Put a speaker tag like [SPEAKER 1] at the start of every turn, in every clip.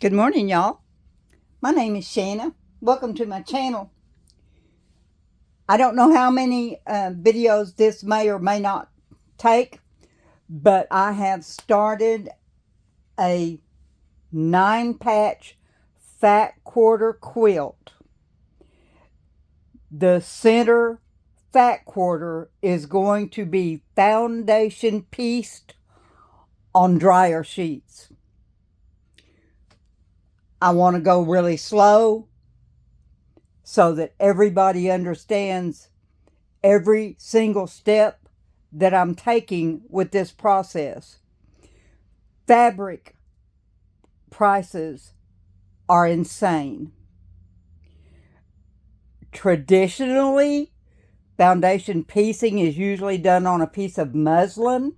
[SPEAKER 1] Good morning, y'all. My name is Shanna. Welcome to my channel. I don't know how many videos this may or may not take, but I have started a 9-patch fat quarter quilt. The center fat quarter is going to be foundation pieced on dryer sheets. I want to go really slow so that everybody understands every single step that I'm taking with this process. Fabric prices are insane. Traditionally, foundation piecing is usually done on a piece of muslin.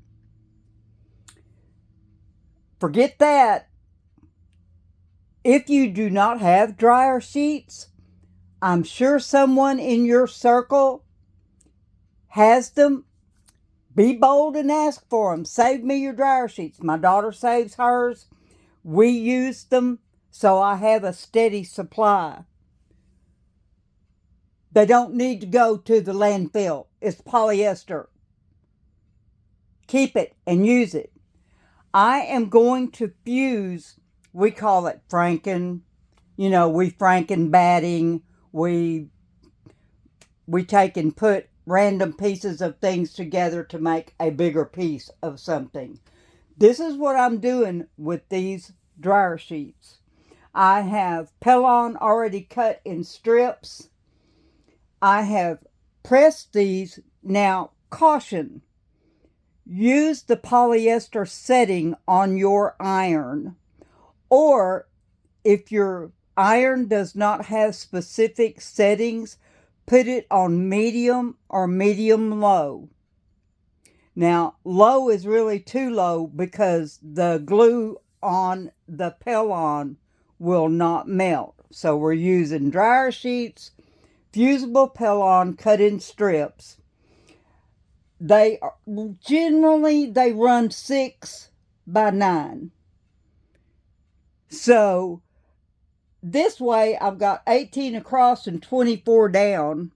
[SPEAKER 1] Forget that. If you do not have dryer sheets, I'm sure someone in your circle has them. Be bold and ask for them. Save me your dryer sheets. My daughter saves hers. We use them, so I have a steady supply. They don't need to go to the landfill. It's polyester. Keep it and use it. I am going to fuse, we call it franken. We franken batting. We take and put random pieces of things together to make a bigger piece of something. This is what I'm doing with these dryer sheets. I have Quilt-along already cut in strips. I have pressed these. Now, caution. Use the polyester setting on your iron. Or if your iron does not have specific settings, put it on medium or medium low. Now, low is really too low because the glue on the Quilt-along will not melt. So we're using dryer sheets, fusible Quilt-along cut in strips. They run 6 by 9. So this way I've got 18 across and 24 down,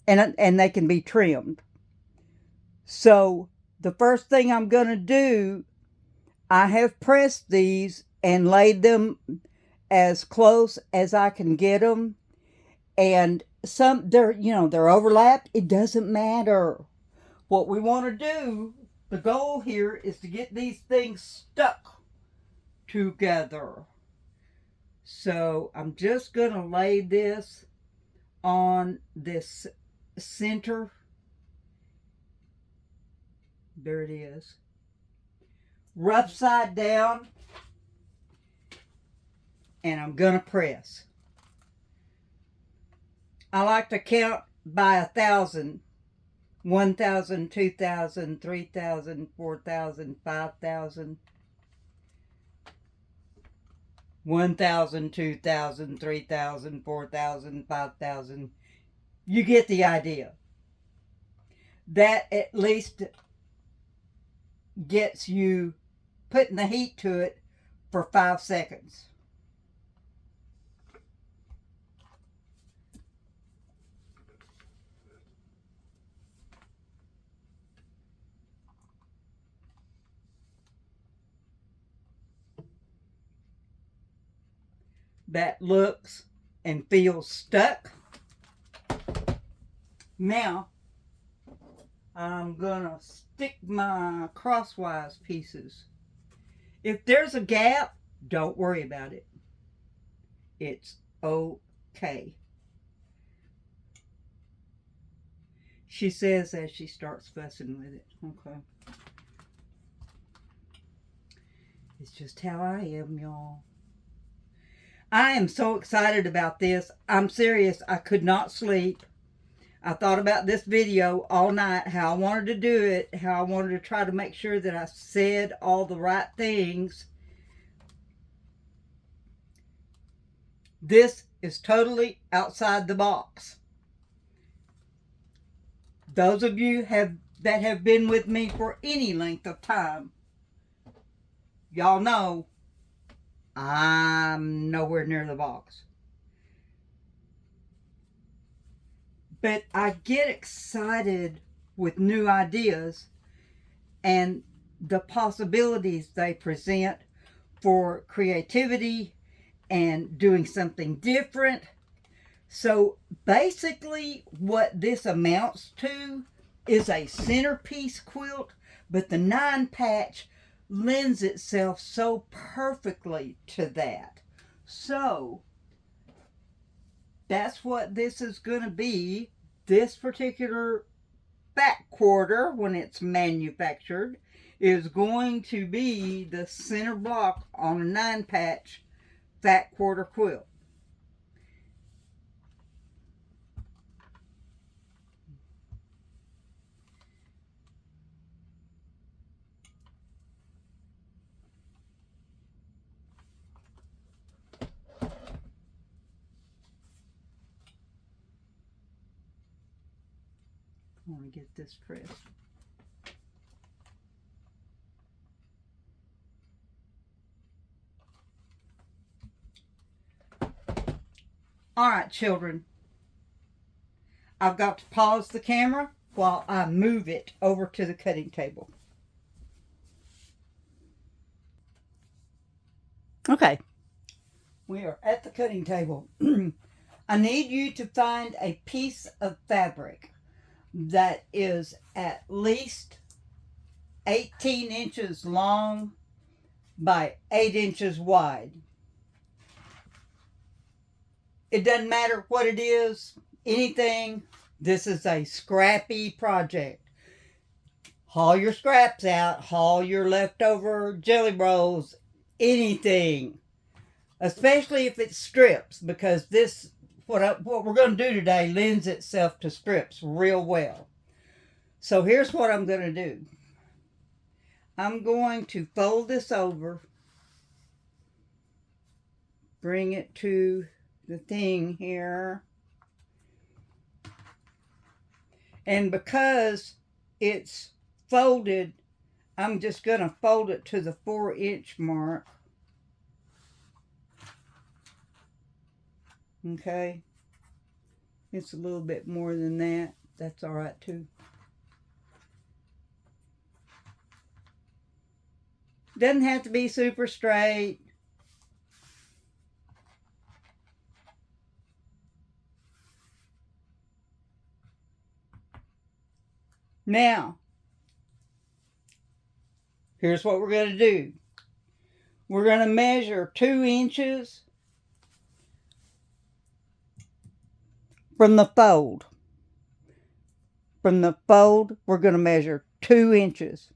[SPEAKER 1] and they can be trimmed. So the first thing I'm going to do, I have pressed these and laid them as close as I can get them. And they're overlapped. It doesn't matter. What we want to do, the goal here is to get these things stuck together. So I'm just going to lay this on this center. There it is. Rough side down. And I'm going to press. I like to count by 1,000. 1,000, 2,000, 3,000, 4,000, 5,000. 1,000, 2,000, 3,000, 4,000, 5,000. You get the idea. That at least gets you putting the heat to it for 5 seconds. That looks and feels stuck. Now, I'm gonna stick my crosswise pieces. If there's a gap, don't worry about it. It's okay. She says as she starts fussing with it. Okay. It's just how I am, y'all. I am so excited about this. I'm serious. I could not sleep. I thought about this video all night, how I wanted to do it, how I wanted to try to make sure that I said all the right things. This is totally outside the box. Those of you that have been with me for any length of time, y'all know I'm nowhere near the box. But I get excited with new ideas and the possibilities they present for creativity and doing something different. So basically, what this amounts to is a centerpiece quilt, but the 9-patch lends itself so perfectly to that. So that's what this is going to be. This particular back quarter, when it's manufactured, is going to be the center block on a 9-patch fat quarter quilt. I want to get this pressed. All right, children. I've got to pause the camera while I move it over to the cutting table. Okay. We are at the cutting table. I need you to find a piece of fabric that is at least 18 inches long by 8 inches wide. It doesn't matter what it is, anything. This is a scrappy project. Haul your scraps out, haul your leftover jelly rolls, anything. Especially if it's strips, because this, what we're going to do today lends itself to strips real well. So here's what I'm going to do. I'm going to fold this over, bring it to the thing here. And because it's folded, I'm just going to fold it to the 4-inch mark. Okay. It's a little bit more than that. That's all right too. Doesn't have to be super straight. Now, here's what we're going to do. We're going to measure 2 inches from the fold. From the fold, we're going to measure 2 inches.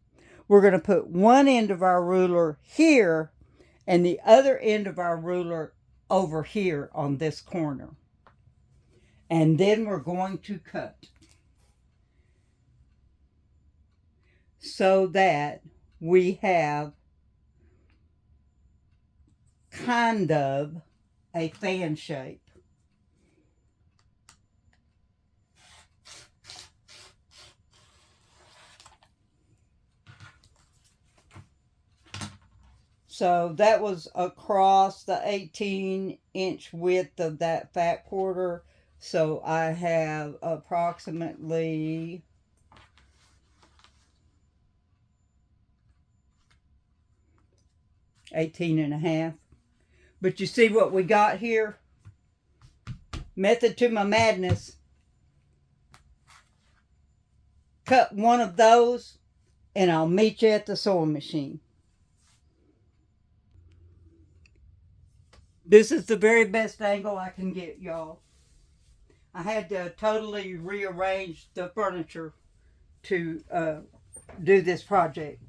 [SPEAKER 1] We're going to put one end of our ruler here and the other end of our ruler over here on this corner. And then we're going to cut so that we have kind of a fan shape. So that was across the 18-inch width of that fat quarter. So I have approximately 18.5. But you see what we got here? Method to my madness. Cut one of those and I'll meet you at the sewing machine. This is the very best angle I can get, y'all. I had to totally rearrange the furniture to do this project.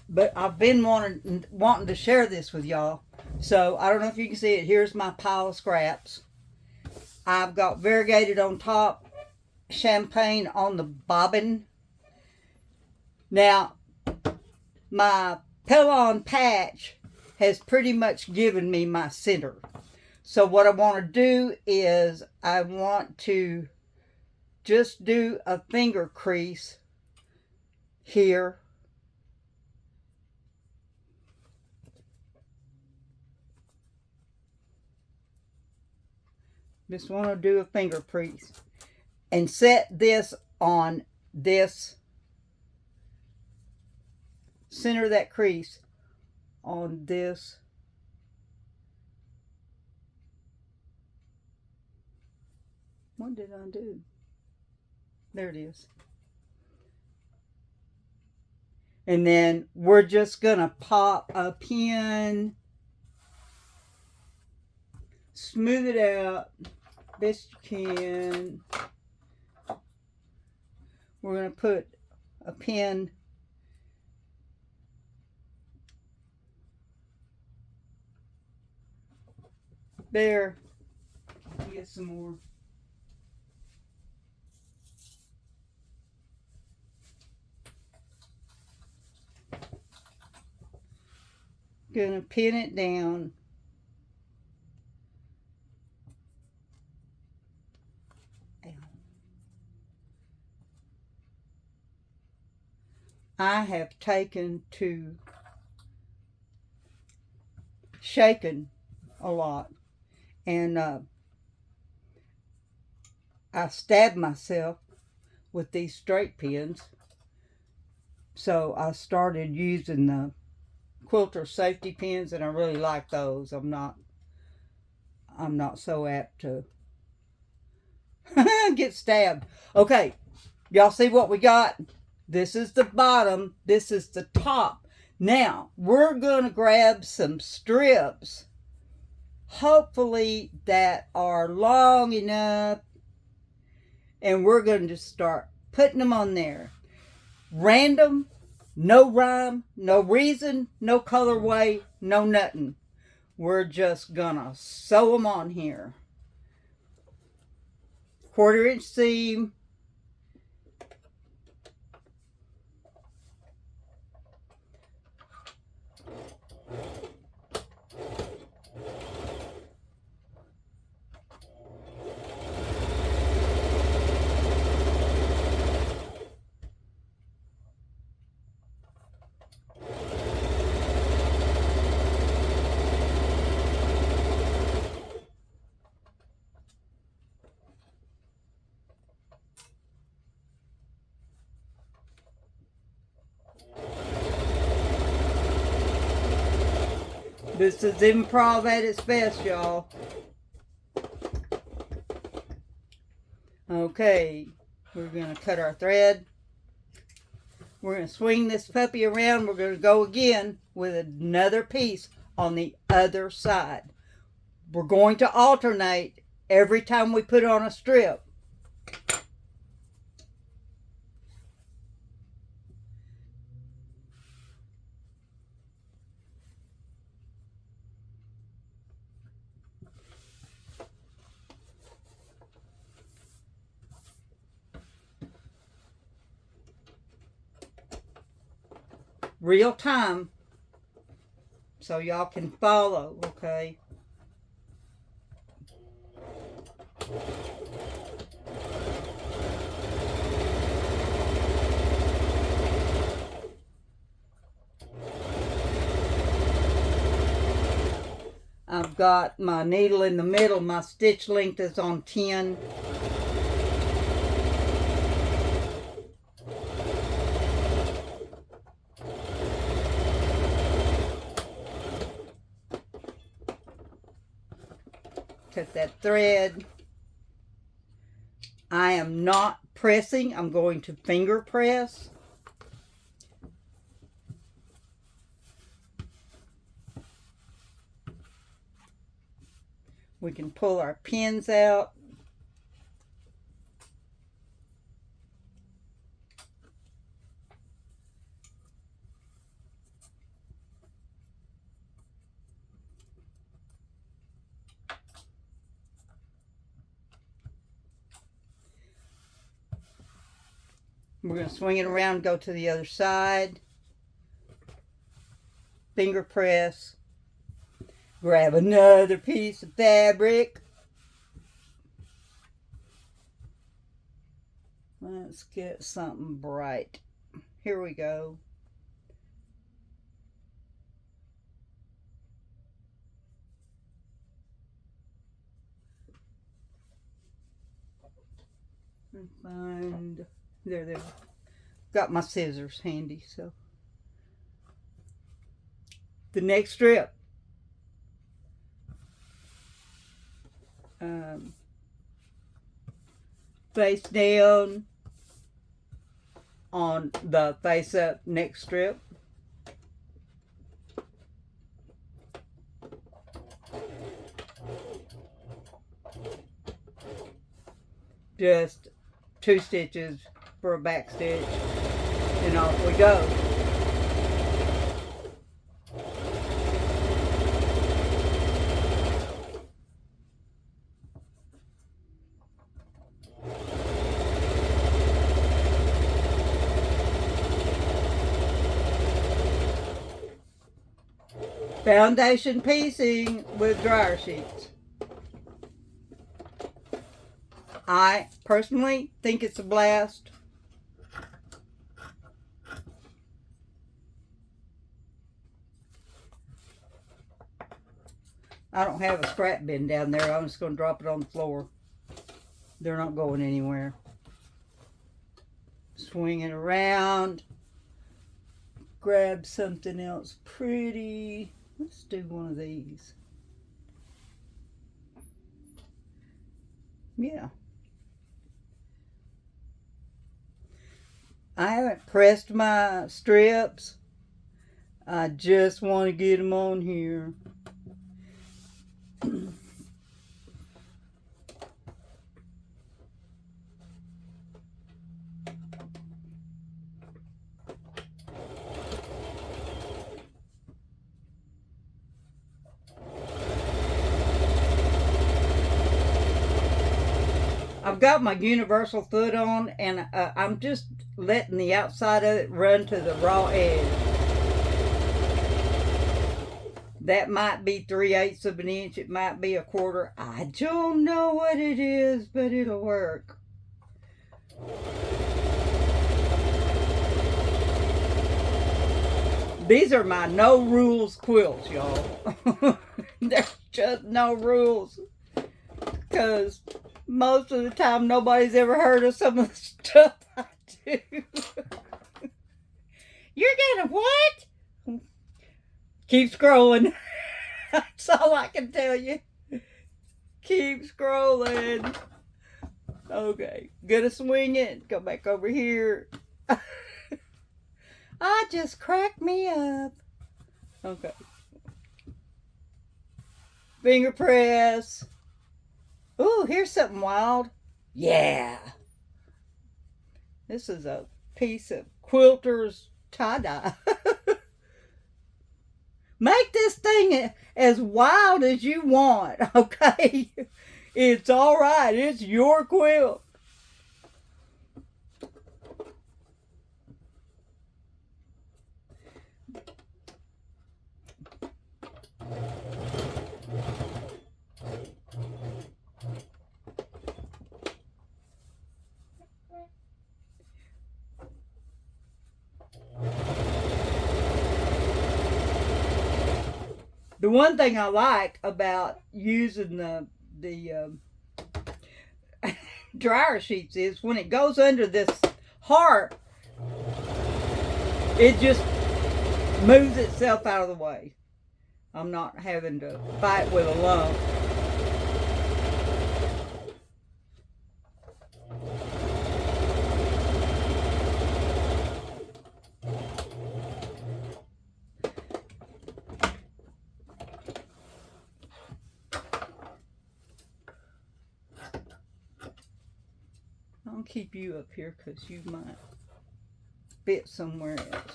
[SPEAKER 1] But I've been wanting to share this with y'all. So I don't know if you can see it. Here's my pile of scraps. I've got variegated on top, champagne on the bobbin. Now, my Quilt-along patch has pretty much given me my center. So what I want to do is I want to just do a finger crease here. Just want to do a finger crease. And set this on this center of that crease on this. What did I do? There it is. And then we're just going to pop a pin, smooth it out best you can. We're going to put a pin there. Get some more. Gonna pin it down. I have taken to shaking a lot, and I stabbed myself with these straight pins, so I started using the quilter safety pins, and I really like those. I'm not so apt to get stabbed. Okay, y'all see what we got? This is the bottom, this is the top. Now we're gonna grab some strips, hopefully that are long enough, and we're going to start putting them on there. Random, no rhyme, no reason, no colorway, no nothing. We're just gonna sew them on here. 1/4 inch seam. This is improv at its best, y'all. Okay, we're going to cut our thread. We're going to swing this puppy around. We're going to go again with another piece on the other side. We're going to alternate every time we put on a strip. Real time, so y'all can follow, okay? I've got my needle in the middle. My stitch length is on 10. Cut that thread. I am not pressing. I'm going to finger press. We can pull our pins out. We're going to swing it around, go to the other side. Finger press. Grab another piece of fabric. Let's get something bright. Here we go. And find, there. Got my scissors handy, so. The next strip. Face down on the face up next strip. Just 2 stitches for a back stitch, and off we go. Foundation piecing with dryer sheets. I personally think it's a blast. I don't have a scrap bin down there. I'm just going to drop it on the floor. They're not going anywhere. Swing it around. Grab something else pretty. Let's do one of these. Yeah. I haven't pressed my strips. I just want to get them on here. I've got my universal foot on, and I'm just letting the outside of it run to the raw edge. That might be 3/8 of an inch. It might be 1/4. I don't know what it is, but it'll work. These are my no rules quilts, y'all. There's just no rules. Because most of the time nobody's ever heard of some of the stuff I do. You're gonna what? Keep scrolling. That's all I can tell you. Keep scrolling. Okay, gonna swing it. Go back over here. I just cracked me up. Okay. Finger press. Ooh, here's something wild. Yeah. This is a piece of quilter's tie-dye. Make this thing as wild as you want, okay? It's all right. It's your quilt. The one thing I like about using the dryer sheets is when it goes under this heart, it just moves itself out of the way. I'm not having to fight with a lump. I'll keep you up here because you might fit somewhere else.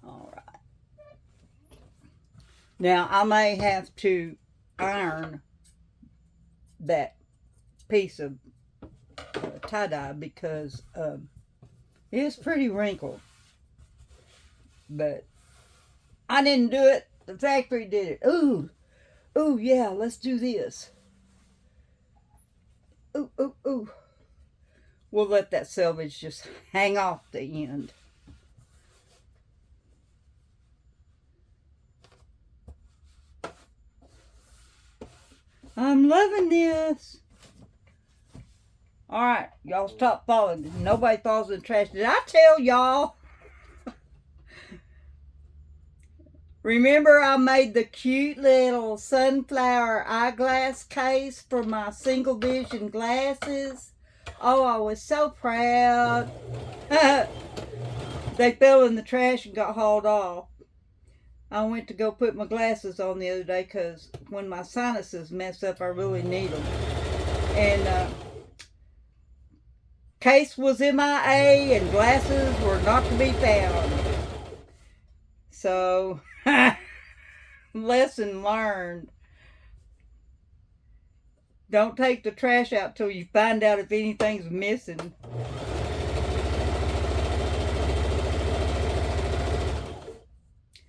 [SPEAKER 1] All right. Now I may have to iron that piece of tie-dye because it's pretty wrinkled. But I didn't do it. The factory did it. Ooh. Ooh, yeah, let's do this. Ooh, ooh, ooh. We'll let that selvage just hang off the end. I'm loving this. Alright, y'all stop falling. Nobody falls in the trash. Did I tell y'all? Remember I made the cute little sunflower eyeglass case for my single vision glasses? Oh, I was so proud. They fell in the trash and got hauled off. I went to go put my glasses on the other day because when my sinuses mess up, I really need them. And case was MIA and glasses were not to be found. So, lesson learned. Don't take the trash out till you find out if anything's missing.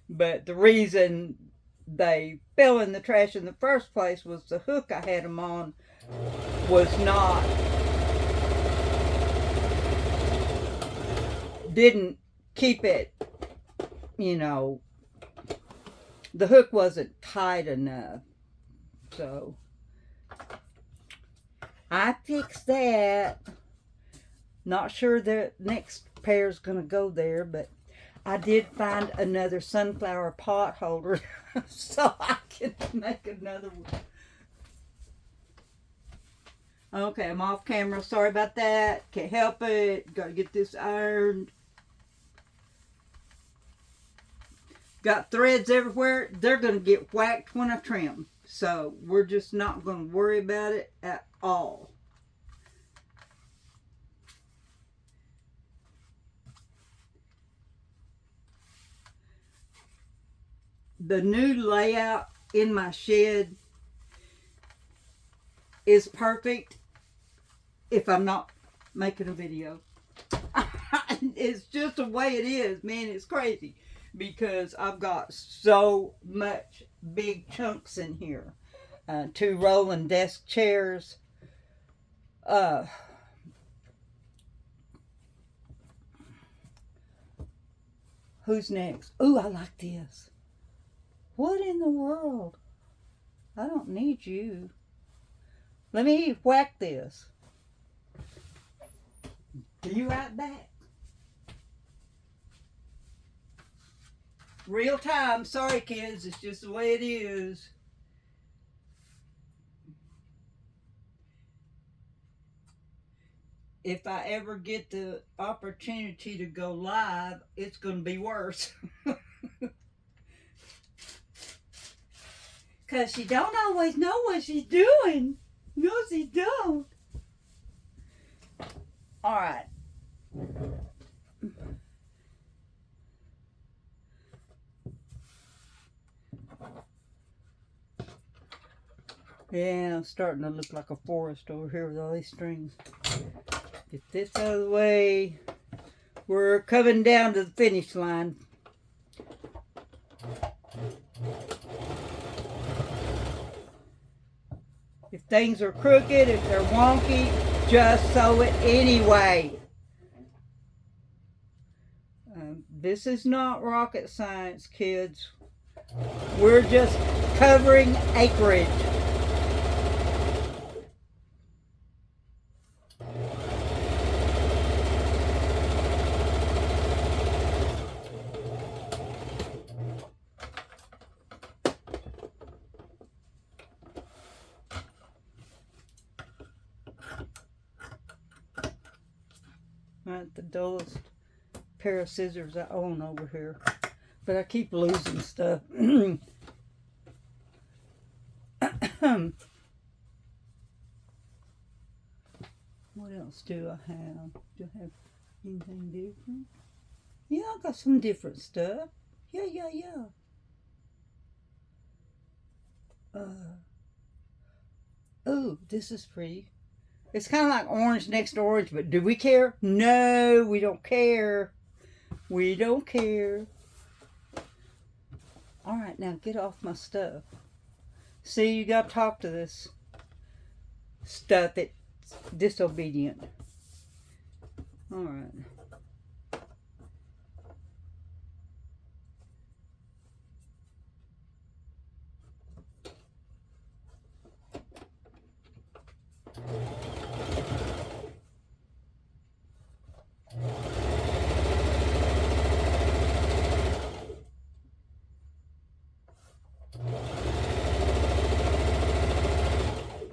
[SPEAKER 1] But the reason they fell in the trash in the first place was the hook I had them on was not, didn't keep it, you know, the hook wasn't tight enough. So I fixed that. Not sure the next pair is going to go there, but I did find another sunflower pot holder so I can make another one. Okay, I'm off camera. Sorry about that. Can't help it. Got to get this ironed. Got threads everywhere. They're going to get whacked when I trim. So we're just not going to worry about it at all. The new layout in my shed is perfect if I'm not making a video. It's just the way it is, man. It's crazy because I've got so much big chunks in here. 2 rolling desk chairs. Who's next? Ooh, I like this. What in the world? I don't need you. Let me whack this. Be right back. Real time. Sorry, kids. It's just the way it is. If I ever get the opportunity to go live, it's going to be worse. Because she don't always know what she's doing. No, she don't. All right. Yeah, I'm starting to look like a forest over here with all these strings. Get this out of the way. We're coming down to the finish line. If things are crooked, if they're wonky, just sew it anyway. This is not rocket science, kids. We're just covering acreage. Not the dullest pair of scissors I own over here, but I keep losing stuff. What else do I have? Do I have anything different? Yeah, I got some different stuff. Yeah. Oh, this is pretty. It's kind of like orange next to orange, but do we care? No, we don't care. We don't care. All right, now get off my stuff. See, you got to talk to this stuff. It's disobedient. All right.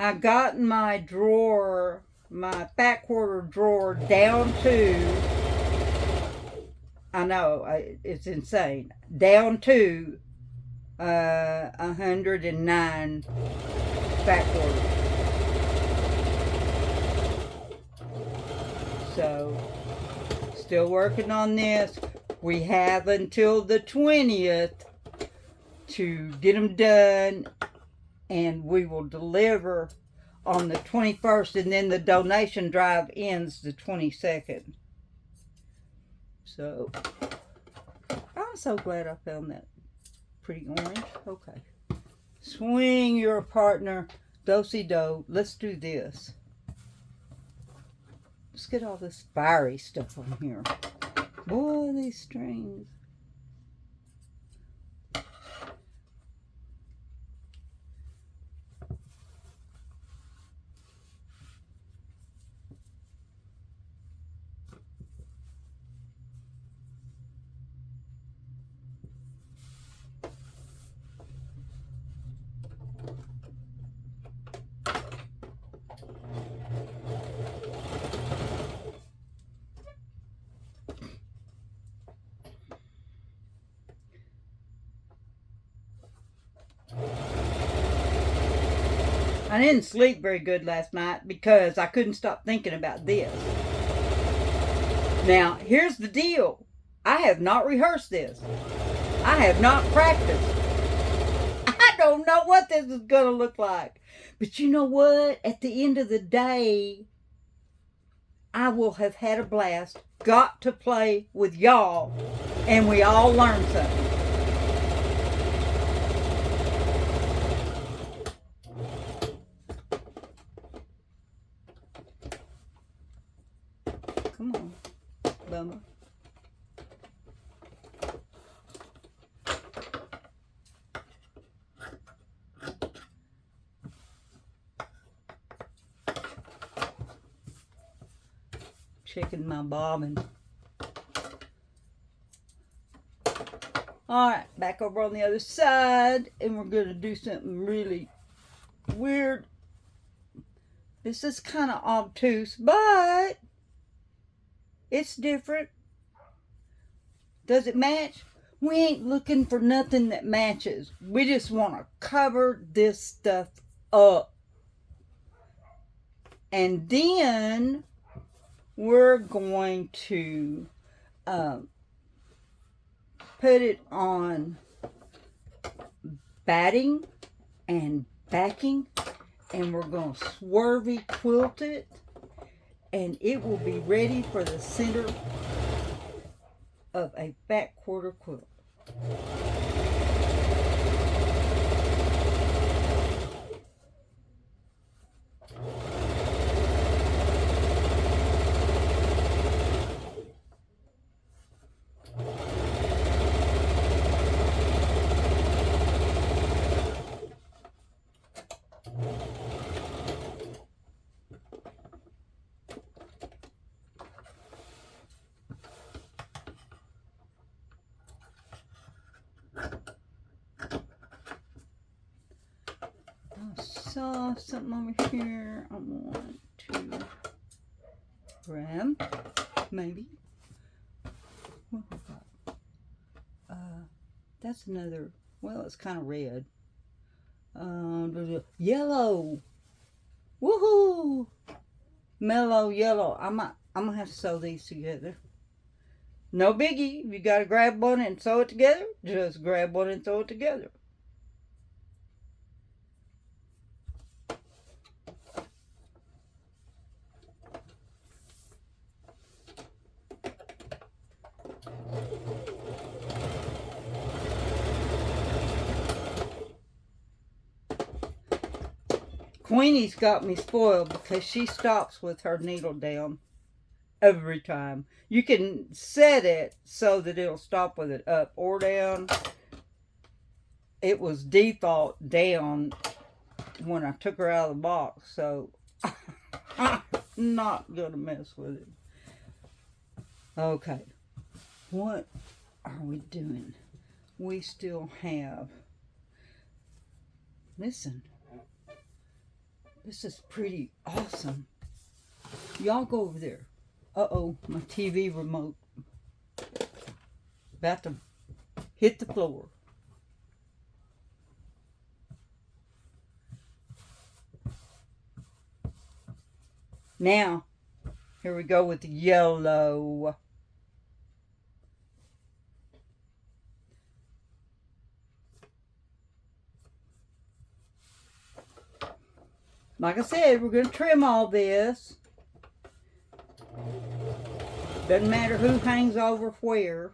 [SPEAKER 1] I got my drawer, my back quarter drawer down to, I know, it's insane, down to 109 back quarters. So, still working on this. We have until the 20th to get them done, and we will deliver on the 21st, and then the donation drive ends the 22nd. So, I'm so glad I found that pretty orange. Okay. Swing your partner, do-si-do. Let's do this. Let's get all this fiery stuff on here. Boy, these strings. I didn't sleep very good last night because I couldn't stop thinking about this. Now, here's the deal. I have not rehearsed this. I have not practiced. I don't know what this is going to look like. But you know what? At the end of the day, I will have had a blast, got to play with y'all, and we all learned something. Come on, Bummer. Checking my bobbin. Alright, back over on the other side, and we're going to do something really weird. This is kind of obtuse, but it's different. Does it match? We ain't looking for nothing that matches. We just want to cover this stuff up. And then we're going to put it on batting and backing, and we're going to swervy quilt it, and it will be ready for the center of a back quarter quilt. Saw something over here I want to grab, maybe. What have I got? That's another, well, it's kind of red. Yellow. Woohoo! Mellow yellow. I'm gonna have to sew these together. No biggie. If you gotta grab one and sew it together, just grab one and sew it together. Queenie's got me spoiled because she stops with her needle down every time. You can set it so that it'll stop with it up or down. It was default down when I took her out of the box, so I'm not gonna mess with it. Okay, what are we doing? We still have, listen, This is pretty awesome. Y'all go over there. Uh-oh, my TV remote. About to hit the floor. Now, here we go with the yellow. Like I said, we're going to trim all this. Doesn't matter who hangs over where.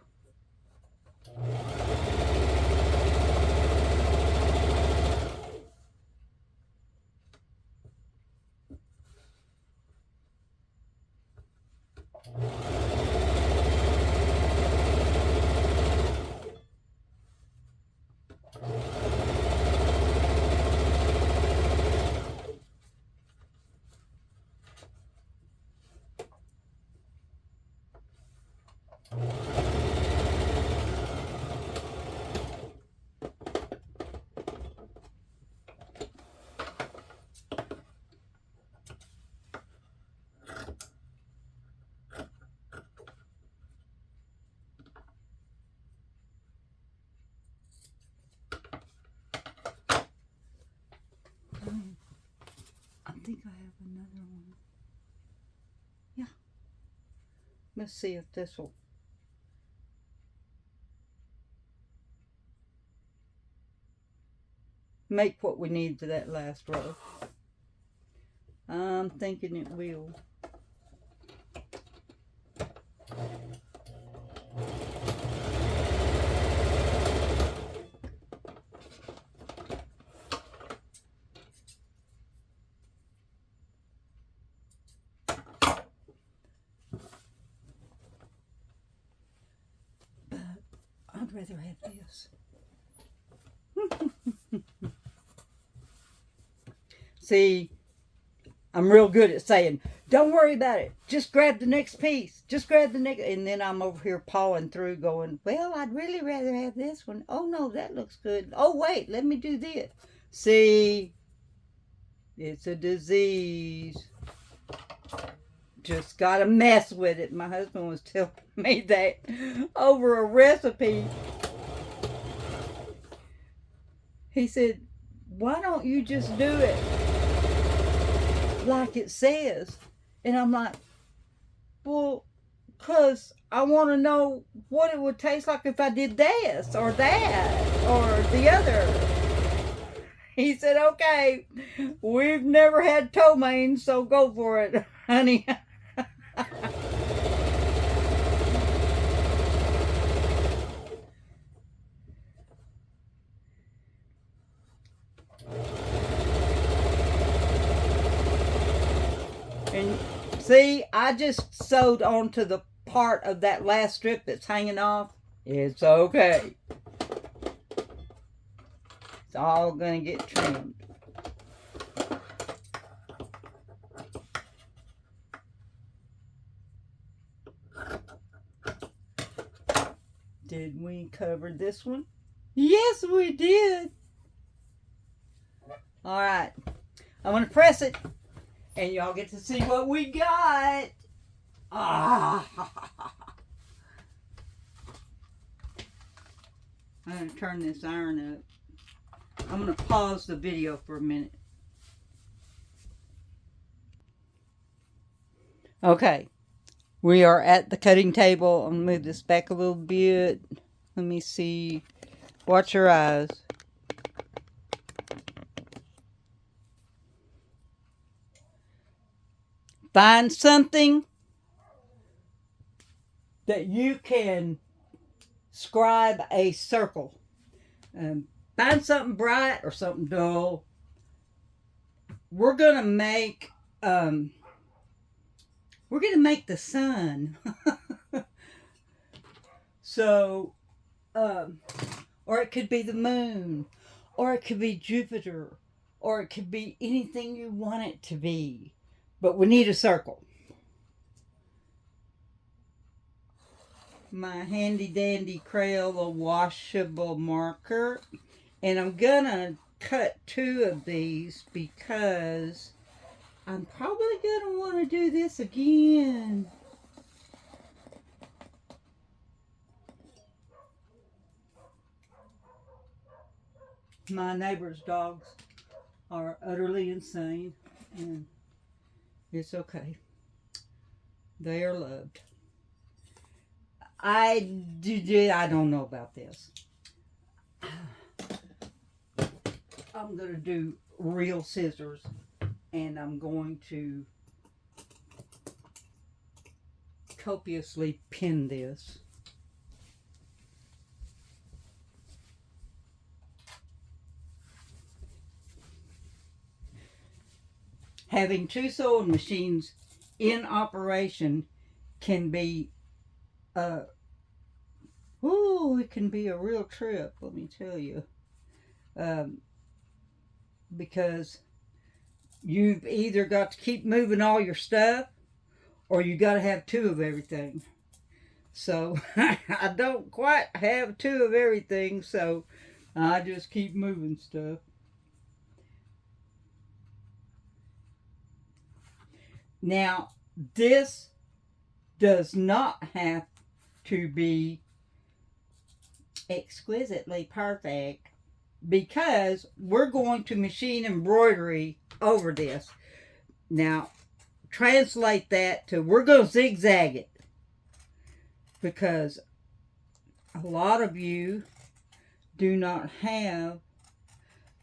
[SPEAKER 1] I think I have another one. Yeah. Let's see if this will. Make what we need to that last row. I'm thinking it will. But I'd rather have this. See, I'm real good at saying, don't worry about it. Just grab the next piece. Just grab the next. And then I'm over here pawing through going, well, I'd really rather have this one. Oh, no, that looks good. Oh, wait, let me do this. See, it's a disease. Just got to mess with it. My husband was telling me that over a recipe. He said, why don't you just do it like it says? And I'm like, well, because I want to know what it would taste like if I did this or that or the other. He said, okay, we've never had ptomaine, so go for it, honey. And see, I just sewed onto the part of that last strip that's hanging off. It's okay. It's all going to get trimmed. Did we cover this one? Yes, we did. All right. I'm going to press it. And y'all get to see what we got. Ah. I'm going to turn this iron up. I'm going to pause the video for a minute. Okay. We are at the cutting table. I'm going to move this back a little bit. Let me see. Watch your eyes. Find something that you can scribe a circle. Find something bright or something dull. We're gonna make the sun. So, or it could be the moon, or it could be Jupiter, or it could be anything you want it to be. But we need a circle. My handy dandy Crayola washable marker. And I'm gonna cut 2 of these because I'm probably going to want to do this again. My neighbor's dogs are utterly insane, and it's okay. They are loved. I don't know about this. I'm going to do real scissors, and I'm going to copiously pin this. Having two sewing machines in operation can be it can be a real trip, let me tell you. Because you've either got to keep moving all your stuff, or you got to have two of everything. So I don't quite have two of everything, so I just keep moving stuff. Now, this does not have to be exquisitely perfect, because we're going to machine embroidery over this. Now, translate that to we're going to zigzag it, because a lot of you do not have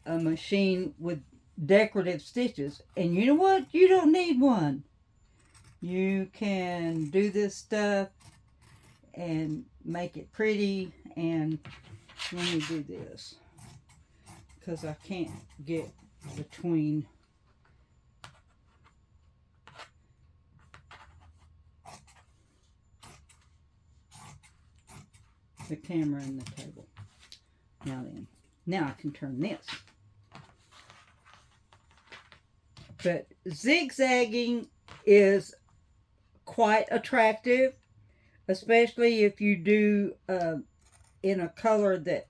[SPEAKER 1] a machine with decorative stitches, and you know what? You don't need one. You can do this stuff and make it pretty. And let me do this, because I can't get between the camera and the table. Now I can turn this. But zigzagging is quite attractive, especially if you do in a color that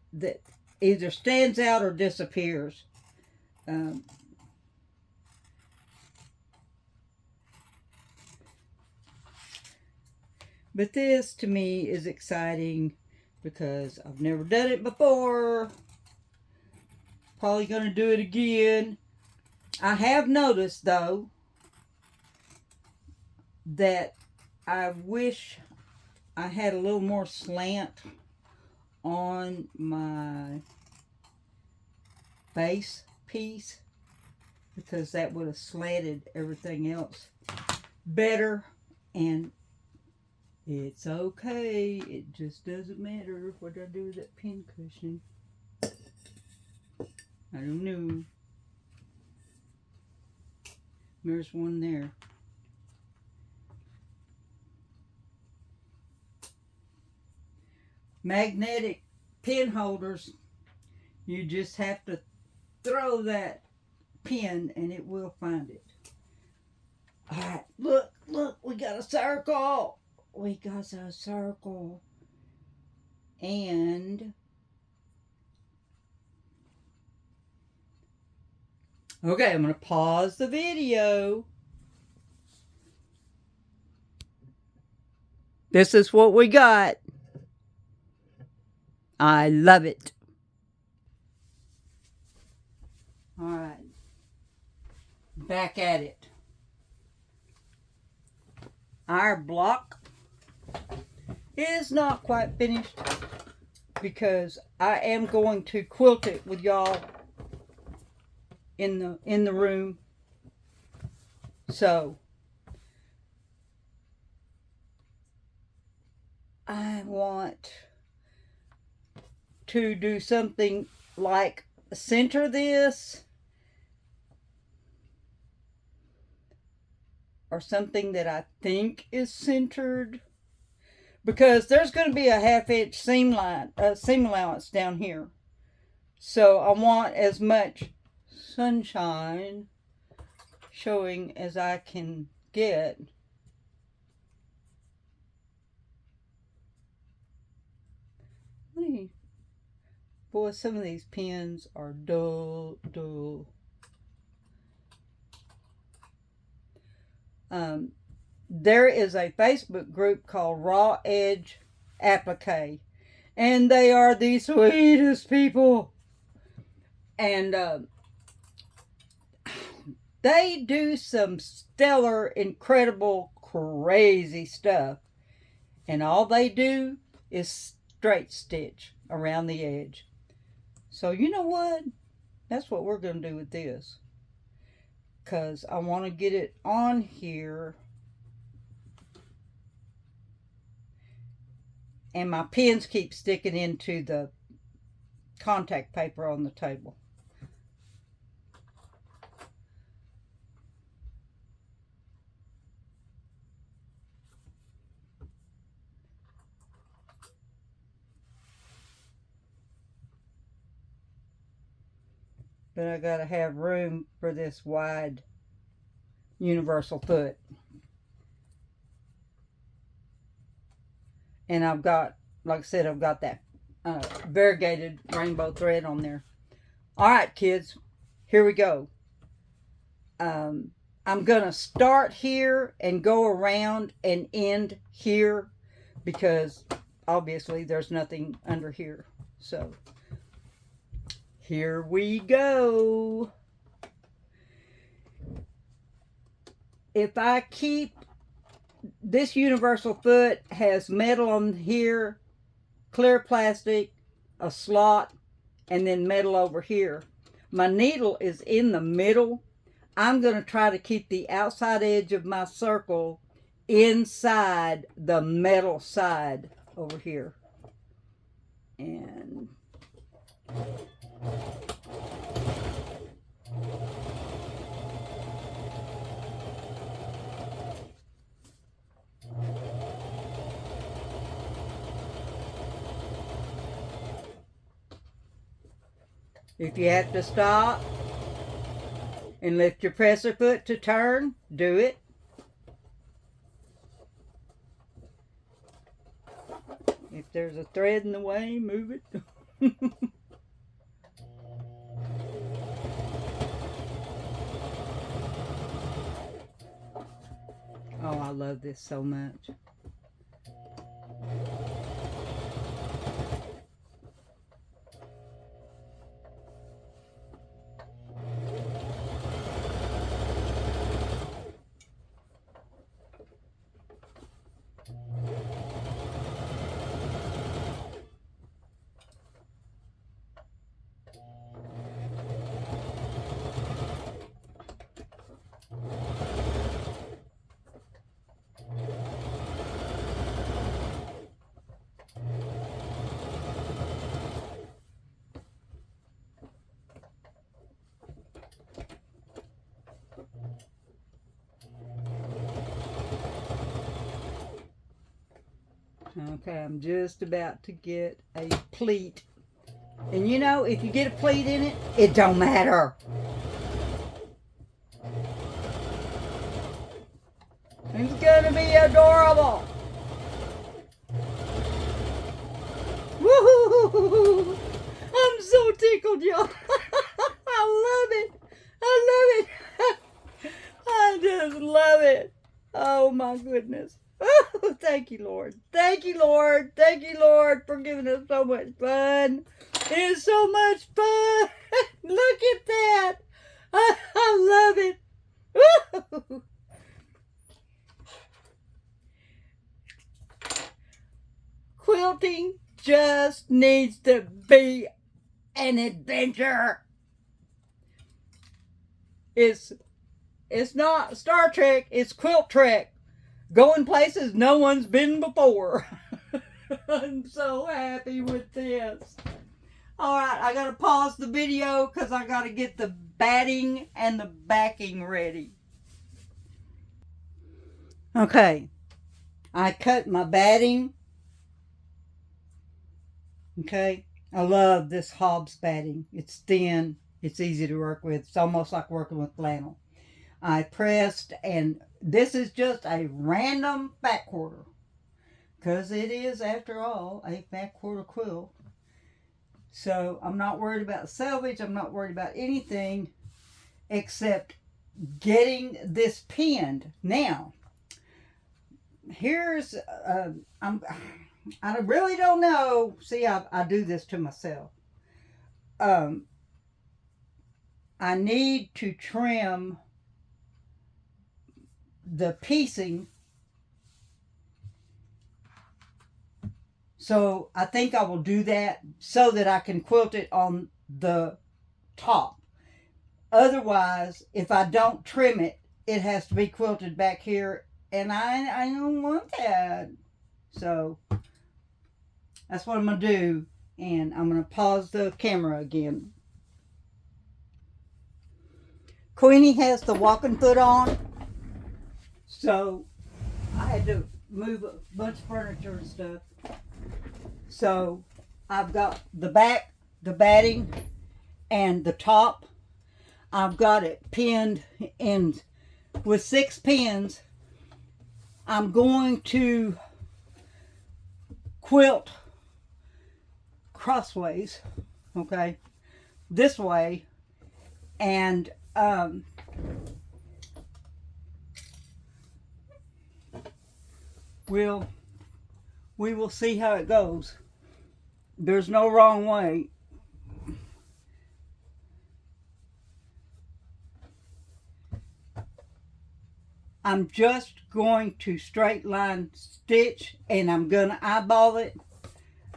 [SPEAKER 1] either stands out or disappears. But this to me is exciting because I've never done it before. Probably going to do it again. I have noticed though that I wish I had a little more slant on my base piece, because that would have slanted everything else better, and it's okay. It just doesn't matter what I do with that pin cushion. I don't know. There's one there. Magnetic pin holders, you just have to throw that pin and it will find it. Alright, look, we got a circle. We got a circle. And okay, I'm going to pause the video. This is what we got. I love it. All right. Back at it. Our block is not quite finished because I am going to quilt it with y'all in the room. So I want to do something like center this, or something that I think is centered, because there's going to be a 1/2 inch seam allowance down here. So I want as much sunshine showing as I can get. Boy, some of these pins are dull. Um, there is a Facebook group called Raw Edge Applique, and they are the sweetest people. And they do some stellar, incredible, crazy stuff. And all they do is straight stitch around the edge. So you know what? That's what we're going to do with this. Because I want to get it on here. And my pins keep sticking into the contact paper on the table. But I got to have room for this wide universal foot. And I've got, like I said, I've got that variegated rainbow thread on there. All right, kids, here we go. I'm going to start here and go around and end here because obviously there's nothing under here. So here we go. If I keep this universal foot has metal on here, clear plastic, a slot, and then metal over here. My needle is in the middle. I'm going to try to keep the outside edge of my circle inside the metal side over here. And if you have to stop and lift your presser foot to turn, do it. If there's a thread in the way, move it. Oh, I love this so much. Okay, I'm just about to get a pleat. And you know, if you get a pleat in it, it don't matter. It's gonna be adorable. Woohoo! I'm so tickled, y'all. I love it. I love it. I just love it. Oh my goodness. Oh, thank you, Lord. Thank you, Lord. Thank you, Lord, for giving us so much fun. It's so much fun. Look at that. I love it. Quilting just needs to be an adventure. It's not Star Trek, it's Quilt Trek. Going places no one's been before. I'm so happy with this. Alright, I gotta pause the video because I gotta get the batting and the backing ready. Okay, I cut my batting. Okay, I love this Hobbs batting. It's thin, it's easy to work with. It's almost like working with flannel. I pressed, and this is just a random back quarter because it is, after all, a back quarter quilt. So I'm not worried about salvage. I'm not worried about anything except getting this pinned. Now, here's, I really don't know. See, I do this to myself. I need to trim the piecing. So I think I will do that so that I can quilt it on the top. Otherwise, if I don't trim it, it has to be quilted back here, and I don't want that. So that's what I'm going to do, and I'm going to pause the camera again. Queenie has the walking foot on, so I had to move a bunch of furniture and stuff. So I've got the back, the batting, and the top. I've got it pinned in with 6 pins. I'm going to quilt crossways, okay, this way, and we will see how it goes. There's no wrong way. I'm just going to straight line stitch, and I'm going to eyeball it.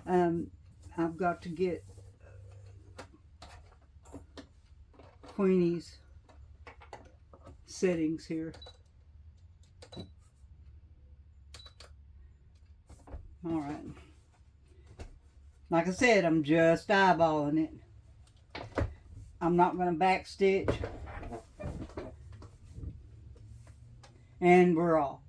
[SPEAKER 1] I've got to get Queenie's settings here. All right. Like I said, I'm just eyeballing it. I'm not going to back stitch. And we're off.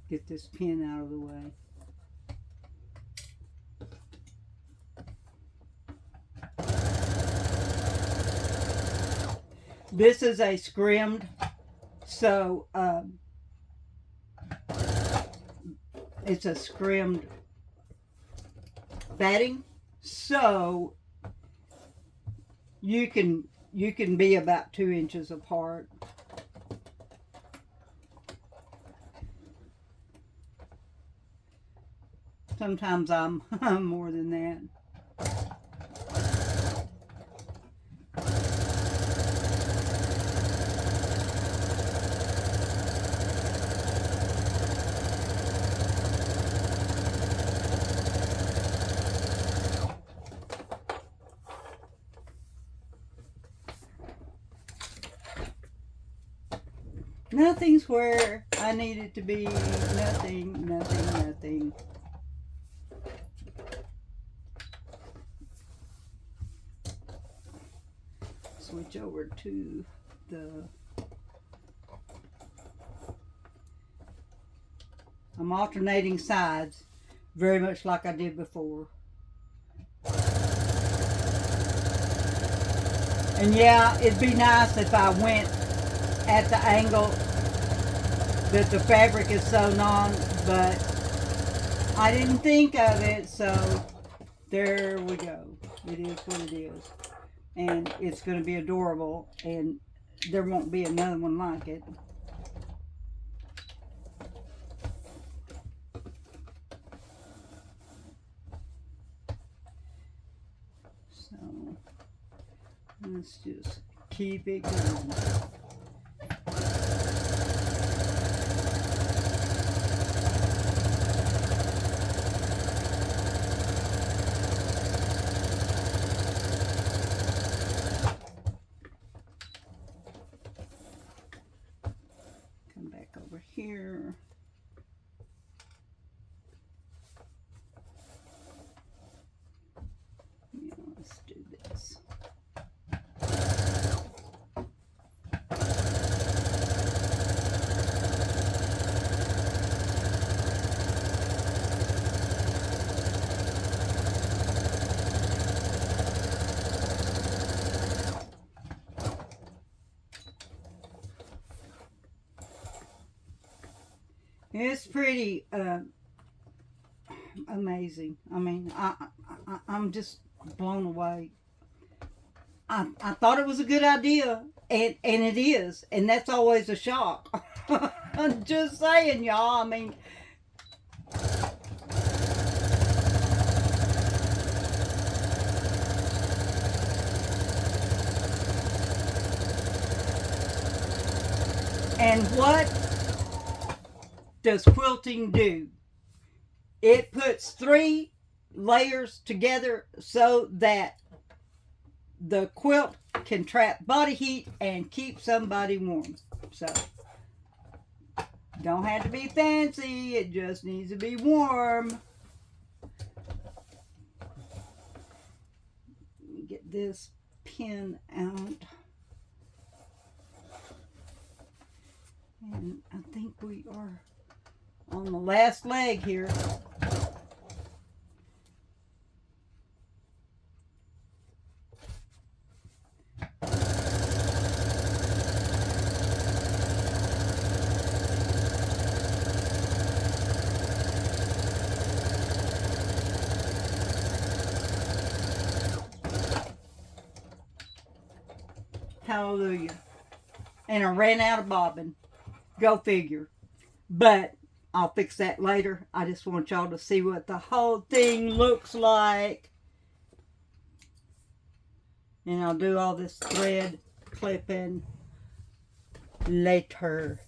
[SPEAKER 1] Get this pin out of the way. This is a scrimmed, so it's a scrimmed batting, so you can be about 2 inches apart. Sometimes I'm more than that. Nothing's where I need it to be. Nothing, nothing, nothing. Switch over to the... I'm alternating sides, very much like I did before. And yeah, it'd be nice if I went at the angle that the fabric is sewn on, but I didn't think of it, so there we go. It is what it is. And it's going to be adorable, and there won't be another one like it. So let's just keep it going. Here. Yeah, let's do this. It's pretty amazing. I mean, I'm just blown away. I thought it was a good idea, and it is, and that's always a shock. I'm just saying, y'all. I mean, and what does quilting do? It puts 3 layers together so that the quilt can trap body heat and keep somebody warm. So, don't have to be fancy, it just needs to be warm. Let me get this pin out. And I think we are on the last leg here. Hallelujah. And I ran out of bobbin. Go figure. But I'll fix that later. I just want y'all to see what the whole thing looks like. And I'll do all this thread clipping later.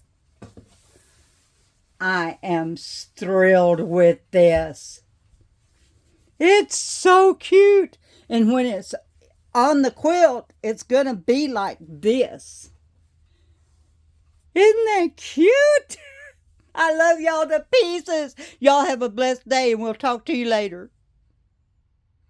[SPEAKER 1] I am thrilled with this. It's so cute. And when it's on the quilt, it's going to be like this. Isn't that cute? I love y'all to pieces. Y'all have a blessed day, and we'll talk to you later.